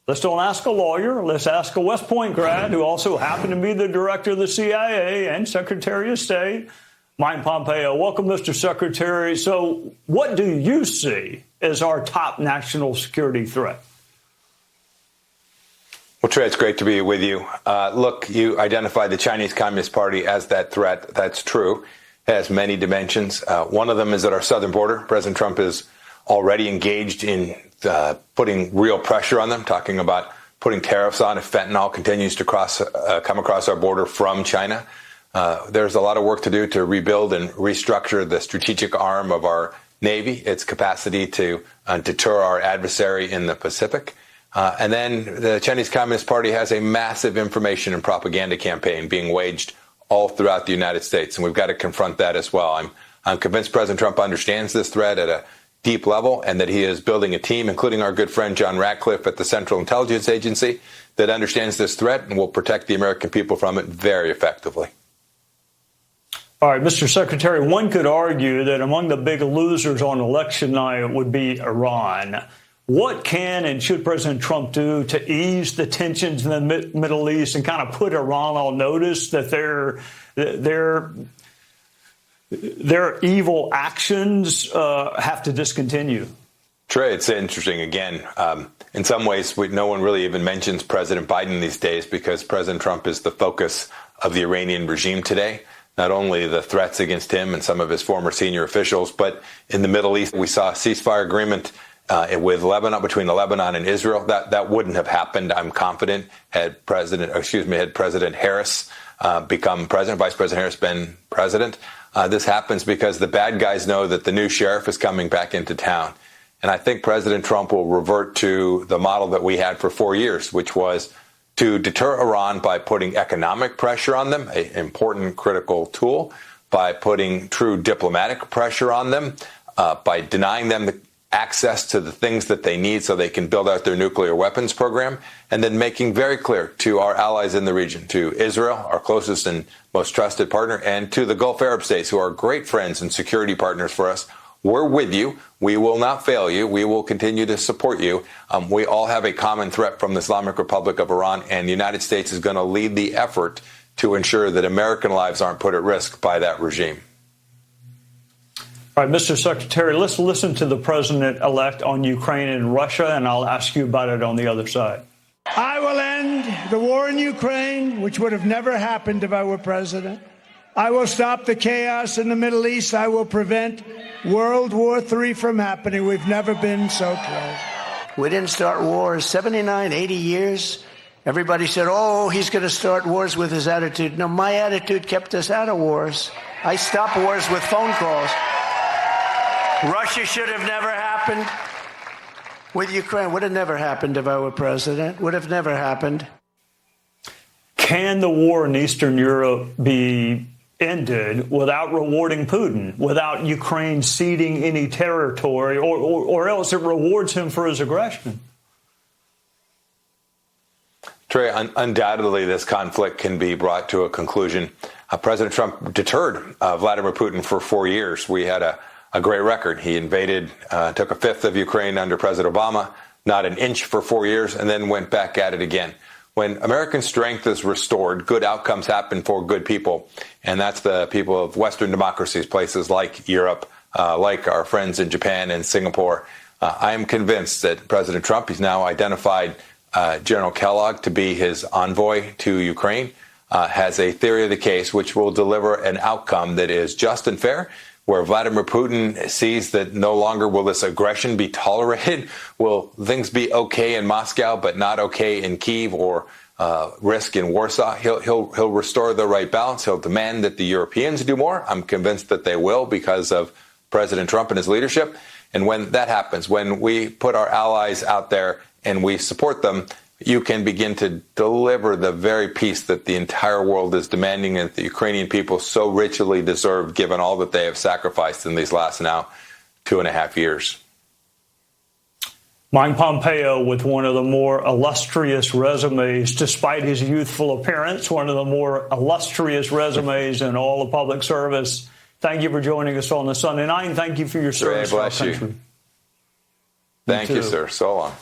Let's don't ask a lawyer. Let's ask a West Point grad who also happened to be the director of the CIA and Secretary of State, Mike Pompeo. Welcome, Mr. Secretary. So what do you see as our top national security threat? Well, Trey, it's great to be with you. Look, you identified the Chinese Communist Party as that threat. That's true. It has many dimensions. One of them is at our southern border. President Trump is already engaged in putting real pressure on them, talking about putting tariffs on if fentanyl continues to come across our border from China. There's a lot of work to do to rebuild and restructure the strategic arm of our Navy, its capacity to deter our adversary in the Pacific. And then the Chinese Communist Party has a massive information and propaganda campaign being waged all throughout the United States, and we've got to confront that as well. I'm convinced President Trump understands this threat at a deep level and that he is building a team, including our good friend John Ratcliffe at the Central Intelligence Agency, that understands this threat and will protect the American people from it very effectively. All right, Mr. Secretary, one could argue that among the big losers on election night would be Iran. What can and should President Trump do to ease the tensions in the Middle East and kind of put Iran on notice that their evil actions have to discontinue? Trey, it's interesting. Again, in some ways, no one really even mentions President Biden these days because President Trump is the focus of the Iranian regime today. Not only the threats against him and some of his former senior officials, but in the Middle East, we saw a ceasefire agreement with Lebanon, between Lebanon and Israel. That wouldn't have happened, I'm confident, had President Harris become president, Vice President Harris been president. This happens because the bad guys know that the new sheriff is coming back into town. And I think President Trump will revert to the model that we had for 4 years, which was to deter Iran by putting economic pressure on them, an important critical tool, by putting true diplomatic pressure on them, by denying them the access to the things that they need so they can build out their nuclear weapons program, and then making very clear to our allies in the region, to Israel, our closest and most trusted partner, and to the Gulf Arab states, who are great friends and security partners for us. We're with you. We will not fail you. We will continue to support you. We all have a common threat from the Islamic Republic of Iran, and the United States is going to lead the effort to ensure that American lives aren't put at risk by that regime. All right, Mr. Secretary, let's listen to the president-elect on Ukraine and Russia, and I'll ask you about it on the other side. I will end the war in Ukraine, which would have never happened if I were president. I will stop the chaos in the Middle East. I will prevent World War III from happening. We've never been so close. We didn't start wars. 79, 80 years. Everybody said, oh, he's going to start wars with his attitude. No, my attitude kept us out of wars. I stopped wars with phone calls. Russia should have never happened. With Ukraine, would have never happened if I were president. Would have never happened. Can the war in Eastern Europe be ended without rewarding Putin, without Ukraine ceding any territory, or else it rewards him for his aggression? Trey, undoubtedly this conflict can be brought to a conclusion. President Trump deterred Vladimir Putin for 4 years. We had a great record. He invaded, took a fifth of Ukraine under President Obama, not an inch for 4 years, and then went back at it again. When American strength is restored, good outcomes happen for good people, and that's the people of Western democracies, places like Europe, like our friends in Japan and Singapore. I am convinced that President Trump, he's now identified General Kellogg to be his envoy to Ukraine, has a theory of the case which will deliver an outcome that is just and fair, where Vladimir Putin sees that no longer will this aggression be tolerated. Will things be okay in Moscow, but not okay in Kyiv or risk in Warsaw? He'll restore the right balance. He'll demand that the Europeans do more. I'm convinced that they will because of President Trump and his leadership. And when that happens, when we put our allies out there and we support them, you can begin to deliver the very peace that the entire world is demanding and the Ukrainian people so richly deserve, given all that they have sacrificed in these last now 2.5 years. Mike Pompeo, with one of the more illustrious resumes, despite his youthful appearance, one of the more illustrious resumes in all of public service. Thank you for joining us on the Sunday night, and thank you for your service to our country. Thank you, sir. So long.